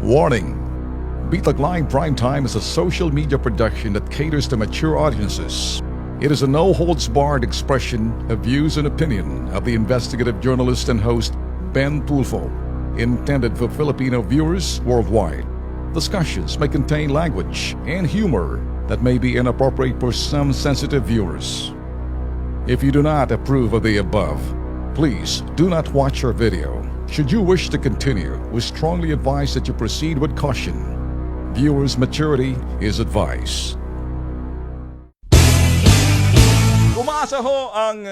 Warning! Bitag Line Primetime is a social media production that caters to mature audiences. It is a no-holds-barred expression of views and opinion of the investigative journalist and host Ben Tulfo, intended for Filipino viewers worldwide. Discussions may contain language and humor that may be inappropriate for some sensitive viewers. If you do not approve of the above, please do not watch our video. Should you wish to continue, we strongly advise that you proceed with caution. Viewers' maturity is advised. Umasa ho ang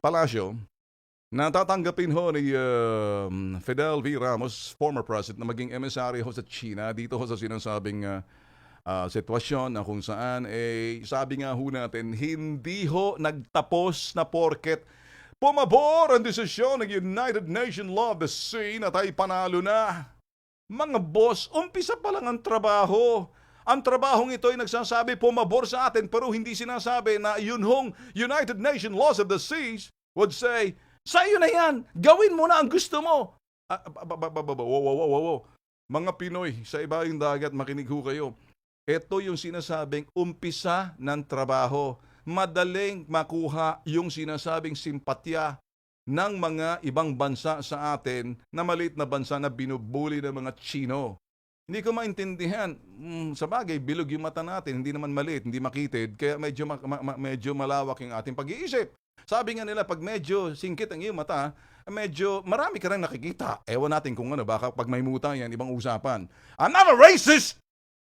palasyo na tatanggapin ho ni Fidel V. Ramos, former president, na maging emissary ho sa China dito ho sa sinasabing sitwasyon na kung saan sabi nga ho natin, hindi ho nagtapos na porket pumabor ang desisyon ng United Nations Law of the Sea na tayo panalo na. Mga boss, umpisa pa lang ang trabaho. Ang trabahong ito ay nagsasabi pumabor sa atin, pero hindi sinasabi na yun hong United Nations Laws of the Seas would say, sa'yo na yan, gawin mo na ang gusto mo. Wow. Mga Pinoy sa ibaing dagat, makinig ho kayo. Ito yung sinasabing umpisa ng trabaho. Madaling makuha yung sinasabing simpatya ng mga ibang bansa sa atin na maliit na bansa na binubuli ng mga Chino. Hindi ko maintindihan. Sa bagay, bilog yung mata natin, hindi naman maliit, hindi makitid, kaya medyo malawak yung ating pag-iisip. Sabi nga nila, pag medyo singkit ang iyong mata, medyo marami ka rin nakikita. Ewan natin kung ano, baka pag may muta yan, ibang usapan. I'm not a racist!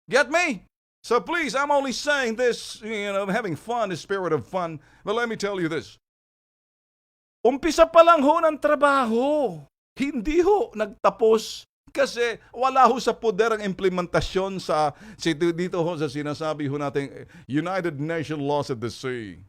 Get me? So please, I'm only saying this, having fun, the spirit of fun. But let me tell you this. Umpisa pa lang ho ng trabaho. Hindi ho nagtapos. Kasi wala ho sa poder ang implementasyon dito ho sa sinasabi ho natin United Nations Laws of the Sea.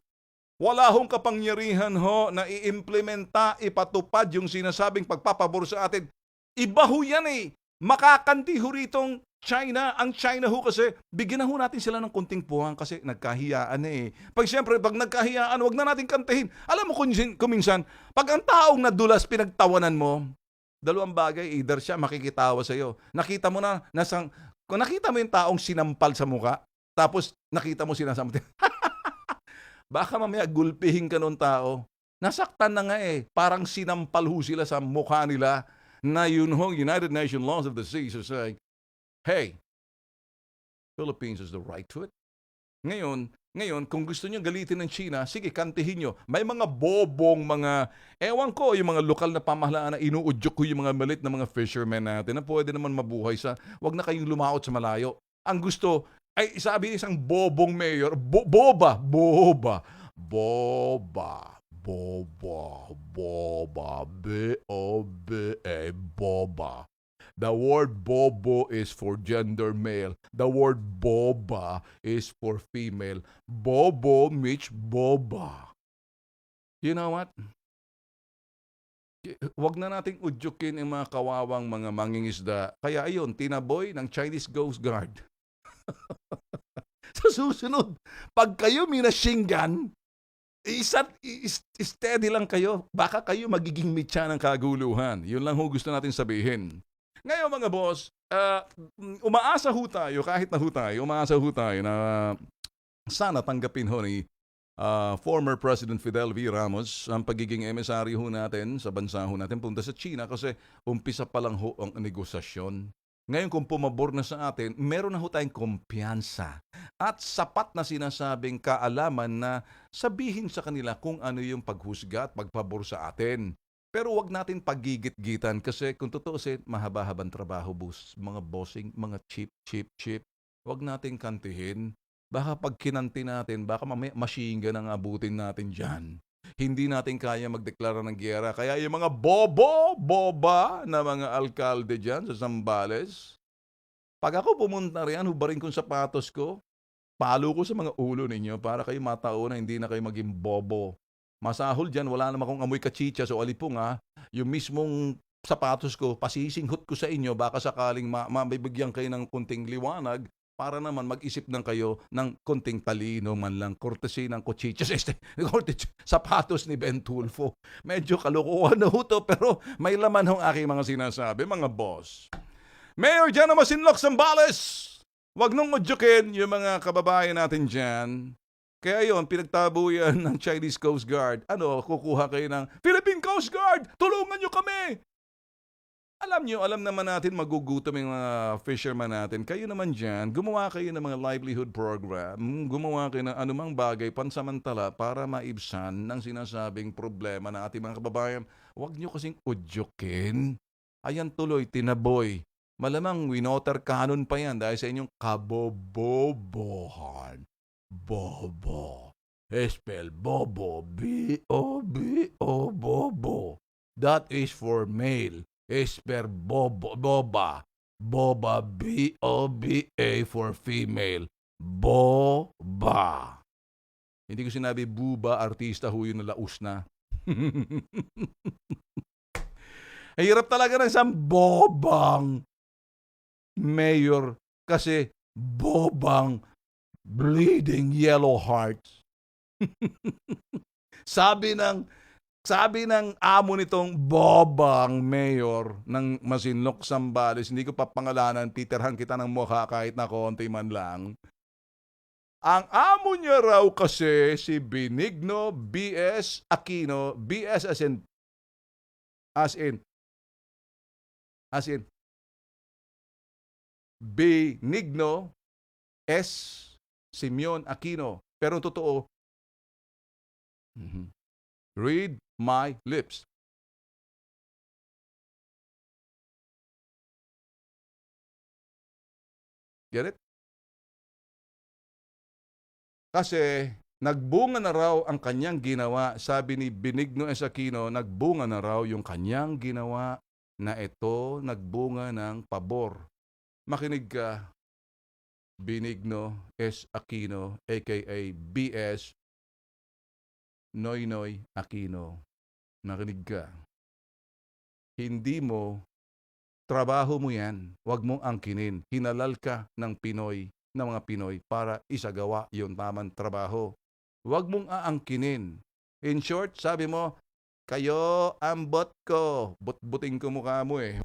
Wala hong kapangyarihan ho na i-implementa, ipatupad yung sinasabing pagpapabor sa atin. Iba ho yan eh. Makakanti ho ritong China. Ang China ho kasi, bigyan na ho natin sila ng kunting puwang kasi nagkahiyaan eh. Pag nagkahiyaan, wag na natin kantahin. Alam mo kung minsan, pag ang taong nadulas pinagtawanan mo, dalawang bagay, either siya makikitawa sa'yo. Nakita mo na, kung nakita mo yung taong sinampal sa muka, tapos nakita mo sinasampal, baka mamaya gulpihin ka nung tao. Nasaktan na nga eh. Parang sinampal ho sila sa mukha nila na yun ho, United Nations Laws of the Sea are saying, hey, Philippines has the right to it. Ngayon, kung gusto nyo galitin ng China, sige, kantihin nyo. May mga bobong, ewan ko, yung mga lokal na pamahalaan na inuudyok ko yung mga malit na mga fishermen natin na pwede naman mabuhay wag na kayong lumaot sa malayo. Ang gusto, ay sabi isang bobong mayor, boba, B-O-B-A, boba. The word bobo is for gender male. The word boba is for female. Bobo meets boba. You know what? Wag na nating udyukin ang mga kawawang mga mangingisda. Kaya ayun, tinaboy ng Chinese Coast Guard. Sa susunod, pag kayo minashinggan, steady lang kayo. Baka kayo magiging mitya ng kaguluhan. Yun lang ho gusto natin sabihin. Ngayon mga boss, umaasa ho tayo, kahit na ho tayo, na sana tanggapin ho ni former President Fidel V. Ramos ang pagiging emissary ho natin sa bansa ho natin punta sa China kasi umpisa pa lang ho ang negosasyon. Ngayon kung pumabor na sa atin, meron na ho tayong kumpiyansa at sapat na sinasabing kaalaman na sabihin sa kanila kung ano yung paghusga at pagpabor sa atin. Pero wag natin pagigit-gitan kasi kung tutuusin, mahaba-habang trabaho, mga bossing, mga cheap. Wag natin kantihin. Baka pag kinanti natin, baka mamaya masyinga nang abutin natin dyan. Hindi natin kaya magdeklara ng giyera. Kaya yung mga boba na mga alkalde dyan sa Zambales, pag ako pumunta riyan, hubarin kong sapatos ko, palo ko sa mga ulo ninyo para kayo matao na hindi na kayo maging bobo. Masahol dyan, wala naman akong amoy kachicha. So alipong yung mismong sapatos ko, pasisinghot ko sa inyo, baka sakaling mabibigyan kayo ng kunting liwanag para naman mag-isip ng kayo ng konting talino man lang. Courtesy ng kuchichas. Sapatos ni Ben Tulfo. Medyo kalokohan na ho to, pero may laman hong aking mga sinasabi, mga boss. Mayor dyan na Masinloc, Zambales! Huwag nung udyukin yung mga kababayan natin dyan. Kaya yon pinagtabo yan ng Chinese Coast Guard. Ano, kukuha kayo ng Philippine Coast Guard! Tulungan nyo kami! Alam naman natin magugutom yung mga fisherman natin. Kayo naman dyan, gumawa kayo ng mga livelihood program, gumawa kayo ng anumang bagay pansamantala para maibsan ng sinasabing problema ng ating mga kababayan. Huwag nyo kasing udyukin. Ayan tuloy, tinaboy. Malamang winoter cannon pa yan dahil sa inyong kabobobohan. Bobo. Spell bobo. B-O-B-O, bobo. That is for male. Esper bobo, boba. Boba, B-O-B-A for female. Boba. Hindi ko sinabi buba, artista ho yun na laus na. Hirap talaga ng isang bobang mayor kasi bobang bleeding yellow hearts. Sabi ng amo nitong bobang mayor ng Masinloc, Zambales, hindi ko papangalanan, titirhan kita ng mukha kahit na konti man lang. Ang amo niya raw kasi si Benigno B.S. Aquino, B.S. as in Benigno S. Simeon Aquino. Pero totoo, read my lips. Get it? Kasi nagbunga na raw ang kanyang ginawa. Sabi ni Benigno S. Aquino, nagbunga na raw yung kanyang ginawa na ito nagbunga ng pabor. Makinig ka, Benigno S. Aquino, aka BS Noynoy Aquino. Nakinig ka. Hindi mo, trabaho mo yan. Huwag mong angkinin. Hinalal ka ng Pinoy, ng mga Pinoy para isagawa yung tamang trabaho. Huwag mong aangkinin. In short, sabi mo, kayo ang bot ko. Butbuting ko mukha mo eh.